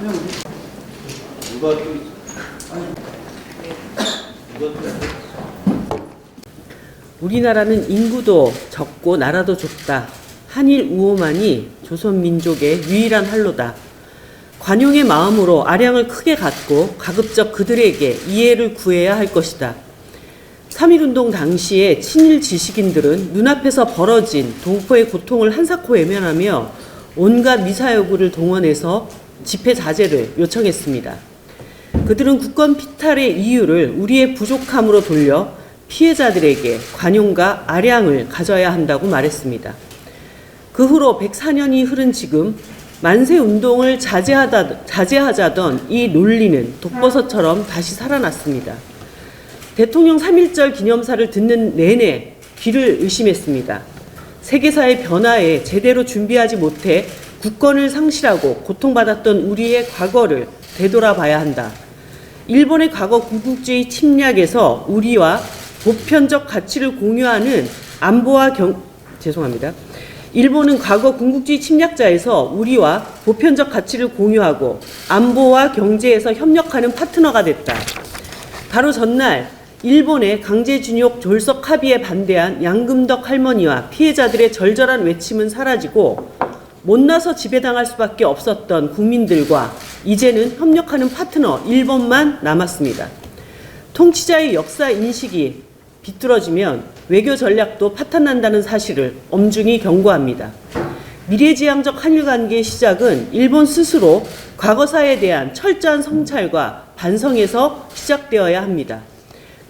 명 누가 또 아니 누가 또 우리나라는 인구도 적고 나라도 좁다. 한일 우호만이 조선 민족의 유일한 활로다. 관용의 마음으로 아량을 크게 갖고 가급적 그들에게 이해를 구해야 할 것이다. 3.1운동 당시에 친일 지식인들은 눈앞에서 벌어진 동포의 고통을 한사코 외면하며 온갖 미사여구를 동원해서 집회 자제를 요청했습니다. 그들은 국권 피탈의 이유를 우리의 부족함으로 돌려 피해자들에게 관용과 아량을 가져야 한다고 말했습니다. 그 후로 104년이 흐른 지금 만세운동을 자제하자던 이 논리는 독버섯처럼 다시 살아났습니다. 대통령 3.1절 기념사를 듣는 내내 귀를 의심했습니다. 세계사의 변화에 제대로 준비하지 못해 국권을 상실하고 고통받았던 우리의 과거를 되돌아봐야 한다. 일본의 과거 군국주의 침략에서 우리와 보편적 가치를 공유하는 일본은 과거 군국주의 침략자에서 우리와 보편적 가치를 공유하고 안보와 경제에서 협력하는 파트너가 됐다. 바로 전날 일본의 강제징용 졸속 합의에 반대한 양금덕 할머니와 피해자들의 절절한 외침은 사라지고 못나서 지배당할 수밖에 없었던 국민들과 이제는 협력하는 파트너 일본만 남았습니다. 통치자의 역사 인식이 비뚤어지면 외교 전략도 파탄난다는 사실을 엄중히 경고합니다. 미래지향적 한일 관계의 시작은 일본 스스로 과거사에 대한 철저한 성찰과 반성에서 시작되어야 합니다.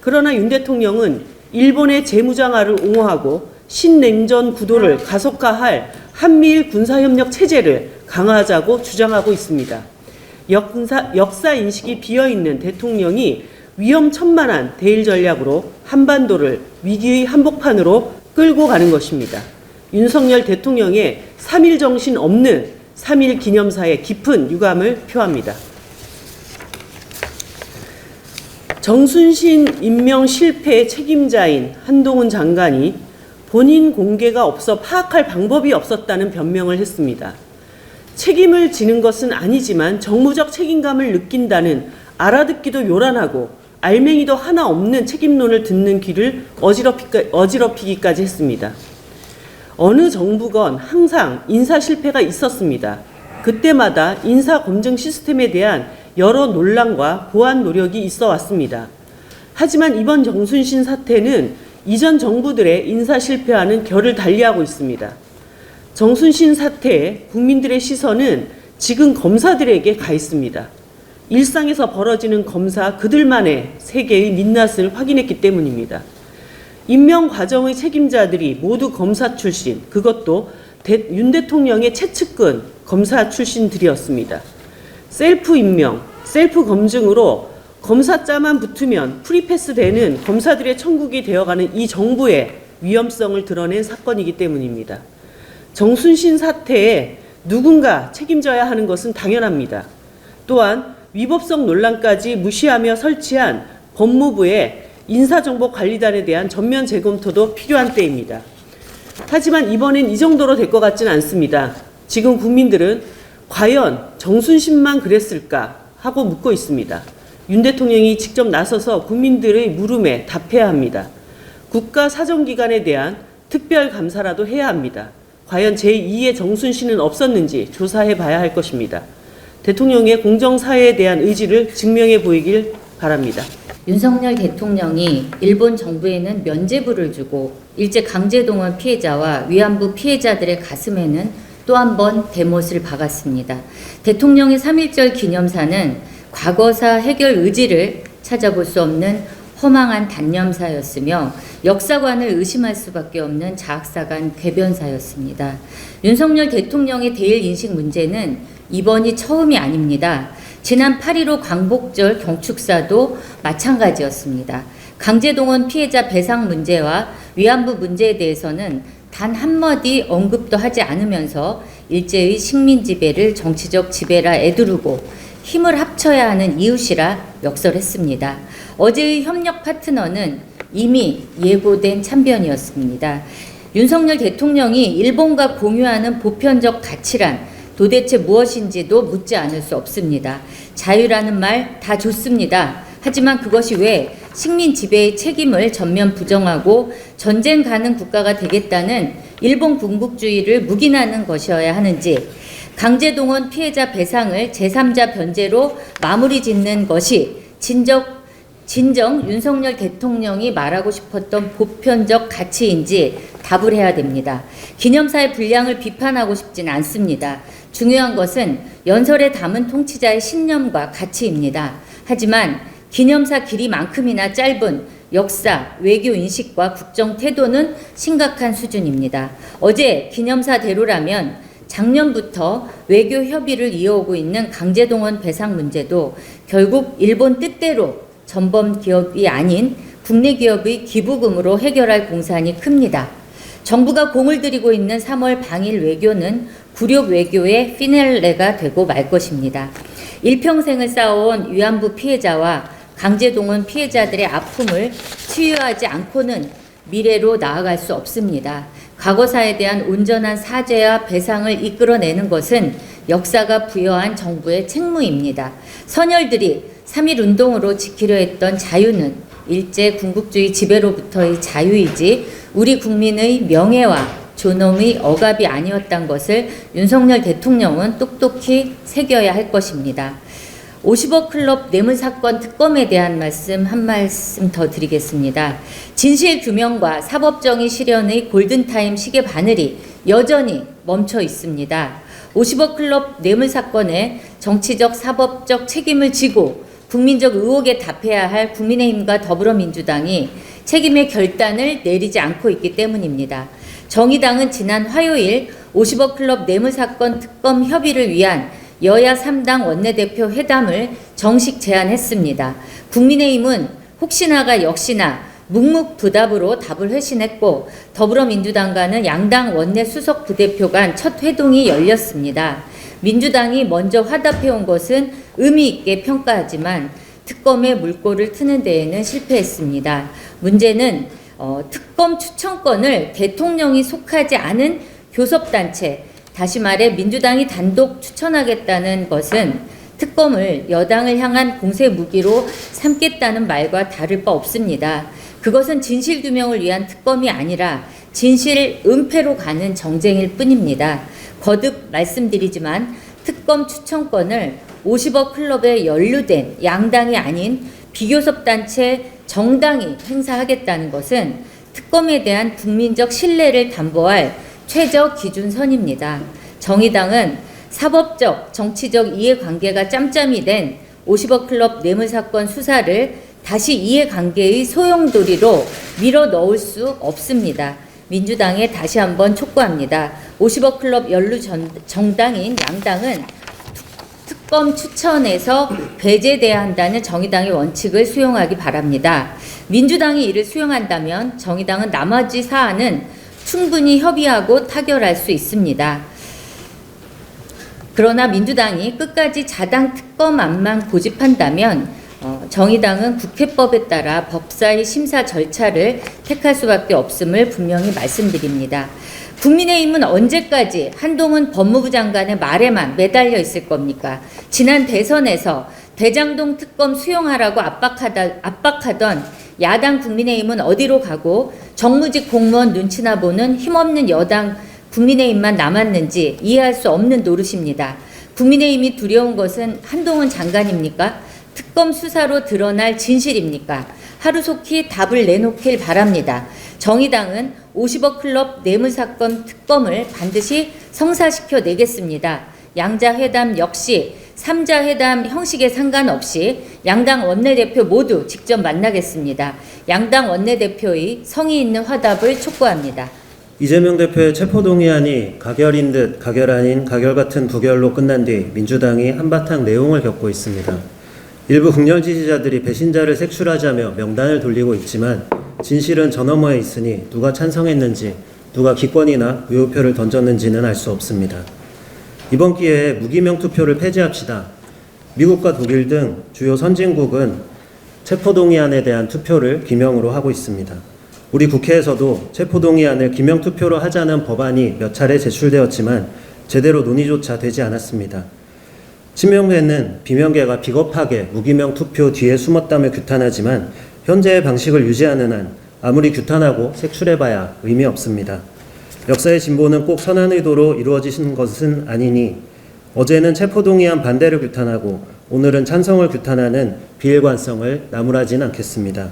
그러나 윤 대통령은 일본의 재무장화를 옹호하고 신냉전 구도를 가속화할 한미일 군사협력 체제를 강화하자고 주장하고 있습니다. 역사 인식이 비어있는 대통령이 위험천만한 대일 전략으로 한반도를 위기의 한복판으로 끌고 가는 것입니다. 윤석열 대통령의 3.1 정신 없는 3.1 기념사에 깊은 유감을 표합니다. 정순신 임명 실패의 책임자인 한동훈 장관이 본인 공개가 없어 파악할 방법이 없었다는 변명을 했습니다. 책임을 지는 것은 아니지만 정무적 책임감을 느낀다는 알아듣기도 요란하고 알맹이도 하나 없는 책임론을 듣는 귀를 어지럽히기까지 했습니다. 어느 정부건 항상 인사 실패가 있었습니다. 그때마다 인사 검증 시스템에 대한 여러 논란과 보완 노력이 있어 왔습니다. 하지만 이번 정순신 사태는 이전 정부들의 인사 실패와는 결을 달리하고 있습니다. 정순신 사태에 국민들의 시선은 지금 검사들에게 가 있습니다. 일상에서 벌어지는 검사 그들만의 세계의 민낯을 확인했기 때문입니다. 임명 과정의 책임자들이 모두 검사 출신, 그것도 윤 대통령의 최측근 검사 출신들이었습니다. 셀프 임명, 셀프 검증으로 검사자만 붙으면 프리패스 되는 검사들의 천국이 되어가는 이 정부의 위험성을 드러낸 사건이기 때문입니다. 정순신 사태에 누군가 책임져야 하는 것은 당연합니다. 또한 위법성 논란까지 무시하며 설치한 법무부의 인사정보관리단에 대한 전면 재검토도 필요한 때입니다. 하지만 이번엔 이 정도로 될 것 같지는 않습니다. 지금 국민들은 과연 정순신만 그랬을까 하고 묻고 있습니다. 윤 대통령이 직접 나서서 국민들의 물음에 답해야 합니다. 국가사정기관에 대한 특별감사라도 해야 합니다. 과연 제2의 정순신은 없었는지 조사해 봐야 할 것입니다. 대통령의 공정사회에 대한 의지를 증명해 보이길 바랍니다. 윤석열 대통령이 일본 정부에는 면죄부를 주고 일제 강제동원 피해자와 위안부 피해자들의 가슴에는 또 한 번 대못을 박았습니다. 대통령의 3.1절 기념사는 과거사 해결 의지를 찾아볼 수 없는 허망한 단념사였으며 역사관을 의심할 수밖에 없는 자학사관 궤변사였습니다. 윤석열 대통령의 대일 인식 문제는 이번이 처음이 아닙니다. 지난 8.15 광복절 경축사도 마찬가지였습니다. 강제동원 피해자 배상 문제와 위안부 문제에 대해서는 단 한마디 언급도 하지 않으면서 일제의 식민 지배를 정치적 지배라 애두르고 힘을 합쳐야 하는 이웃이라 역설했습니다. 어제의 협력 파트너는 이미 예고된 참변이었습니다. 윤석열 대통령이 일본과 공유하는 보편적 가치란 도대체 무엇인지도 묻지 않을 수 없습니다. 자유라는 말 다 좋습니다. 하지만 그것이 왜 식민 지배의 책임을 전면 부정하고 전쟁 가능 국가가 되겠다는 일본 군국주의를 묵인하는 것이어야 하는지, 강제동원 피해자 배상을 제3자 변제로 마무리 짓는 것이 진정 윤석열 대통령이 말하고 싶었던 보편적 가치인지 답을 해야 됩니다. 기념사의 분량을 비판하고 싶진 않습니다. 중요한 것은 연설에 담은 통치자의 신념과 가치입니다. 하지만 기념사 길이만큼이나 짧은 역사, 외교 인식과 국정 태도는 심각한 수준입니다. 어제 기념사대로라면 작년부터 외교 협의를 이어오고 있는 강제동원 배상 문제도 결국 일본 뜻대로 전범 기업이 아닌 국내 기업의 기부금으로 해결할 공산이 큽니다. 정부가 공을 들이고 있는 3월 방일 외교는 굴욕 외교의 피날레가 되고 말 것입니다. 일평생을 쌓아온 위안부 피해자와 강제동원 피해자들의 아픔을 치유하지 않고는 미래로 나아갈 수 없습니다. 과거사에 대한 온전한 사죄와 배상을 이끌어내는 것은 역사가 부여한 정부의 책무입니다. 선열들이 3.1 운동으로 지키려 했던 자유는 일제 군국주의 지배로부터의 자유이지 우리 국민의 명예와 존엄의 억압이 아니었던 것을 윤석열 대통령은 똑똑히 새겨야 할 것입니다. 50억 클럽 뇌물사건 특검에 대한 한 말씀 더 드리겠습니다. 진실규명과 사법정의 실현의 골든타임 시계 바늘이 여전히 멈춰 있습니다. 50억 클럽 뇌물사건에 정치적 사법적 책임을 지고 국민적 의혹에 답해야 할 국민의힘과 더불어민주당이 책임의 결단을 내리지 않고 있기 때문입니다. 정의당은 지난 화요일 50억 클럽 뇌물사건 특검 협의를 위한 여야 3당 원내대표 회담을 정식 제안했습니다. 국민의힘은 혹시나가 역시나 묵묵부답으로 답을 회신했고 더불어민주당과는 양당 원내 수석 부대표 간 첫 회동이 열렸습니다. 민주당이 먼저 화답해온 것은 의미 있게 평가하지만 특검의 물꼬를 트는 데에는 실패했습니다. 문제는 특검 추천권을 대통령이 속하지 않은 교섭단체, 다시 말해 민주당이 단독 추천하겠다는 것은 특검을 여당을 향한 공세 무기로 삼겠다는 말과 다를 바 없습니다. 그것은 진실규명을 위한 특검이 아니라 진실 은폐로 가는 정쟁일 뿐입니다. 거듭 말씀드리지만 특검 추천권을 50억 클럽에 연루된 양당이 아닌 비교섭단체 정당이 행사하겠다는 것은 특검에 대한 국민적 신뢰를 담보할 최저 기준선입니다. 정의당은 사법적, 정치적 이해관계가 짬짬이 된 50억 클럽 뇌물사건 수사를 다시 이해관계의 소용돌이로 밀어 넣을 수 없습니다. 민주당에 다시 한번 촉구합니다. 50억 클럽 연루 정당인 양당은 특검 추천에서 배제돼야 한다는 정의당의 원칙을 수용하기 바랍니다. 민주당이 이를 수용한다면 정의당은 나머지 사안은 충분히 협의하고 타결할 수 있습니다. 그러나 민주당이 끝까지 자당 특검안만 고집한다면 정의당은 국회법에 따라 법사위 심사 절차를 택할 수밖에 없음을 분명히 말씀드립니다. 국민의힘은 언제까지 한동훈 법무부 장관의 말에만 매달려 있을 겁니까? 지난 대선에서 대장동 특검 수용하라고 압박하던 야당 국민의힘은 어디로 가고 정무직 공무원 눈치나 보는 힘없는 여당 국민의힘만 남았는지 이해할 수 없는 노릇입니다. 국민의힘이 두려운 것은 한동훈 장관입니까? 특검 수사로 드러날 진실입니까? 하루속히 답을 내놓길 바랍니다. 정의당은 50억 클럽 뇌물사건 특검을 반드시 성사시켜 내겠습니다. 양자회담 역시 3자 회담 형식에 상관없이 양당 원내대표 모두 직접 만나겠습니다. 양당 원내대표의 성의 있는 화답을 촉구합니다. 이재명 대표의 체포동의안이 가결인 듯 가결 아닌 가결 같은 부결로 끝난 뒤 민주당이 한바탕 내용을 겪고 있습니다. 일부 극렬 지지자들이 배신자를 색출하자며 명단을 돌리고 있지만 진실은 저 너머에 있으니 누가 찬성했는지 누가 기권이나 무효표를 던졌는지는 알 수 없습니다. 이번 기회에 무기명 투표를 폐지합시다. 미국과 독일 등 주요 선진국은 체포동의안에 대한 투표를 기명으로 하고 있습니다. 우리 국회에서도 체포동의안을 기명 투표로 하자는 법안이 몇 차례 제출되었지만 제대로 논의조차 되지 않았습니다. 친명회는 비명계가 비겁하게 무기명 투표 뒤에 숨었다며 규탄하지만 현재의 방식을 유지하는 한 아무리 규탄하고 색출해봐야 의미 없습니다. 역사의 진보는 꼭 선한 의도로 이루어지는 것은 아니니 어제는 체포동의안 반대를 규탄하고 오늘은 찬성을 규탄하는 비일관성을 나무라진 않겠습니다.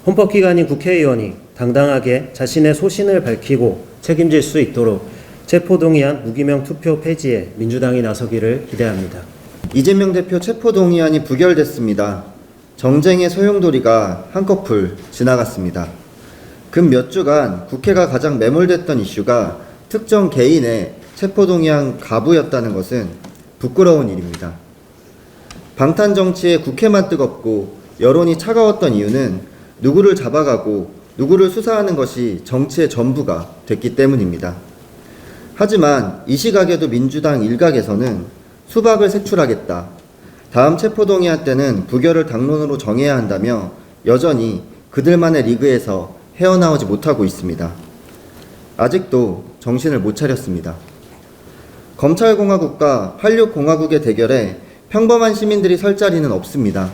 헌법기관인 국회의원이 당당하게 자신의 소신을 밝히고 책임질 수 있도록 체포동의안 무기명 투표 폐지에 민주당이 나서기를 기대합니다. 이재명 대표 체포동의안이 부결됐습니다. 정쟁의 소용돌이가 한꺼풀 지나갔습니다. 근 몇 주간 국회가 가장 매몰됐던 이슈가 특정 개인의 체포동의안 가부였다는 것은 부끄러운 일입니다. 방탄 정치에 국회만 뜨겁고 여론이 차가웠던 이유는 누구를 잡아가고 누구를 수사하는 것이 정치의 전부가 됐기 때문입니다. 하지만 이 시각에도 민주당 일각에서는 수박을 색출하겠다, 다음 체포동의안 때는 부결을 당론으로 정해야 한다며 여전히 그들만의 리그에서 헤어나오지 못하고 있습니다. 아직도 정신을 못 차렸습니다. 검찰공화국과 86공화국의 대결에 평범한 시민들이 설 자리는 없습니다.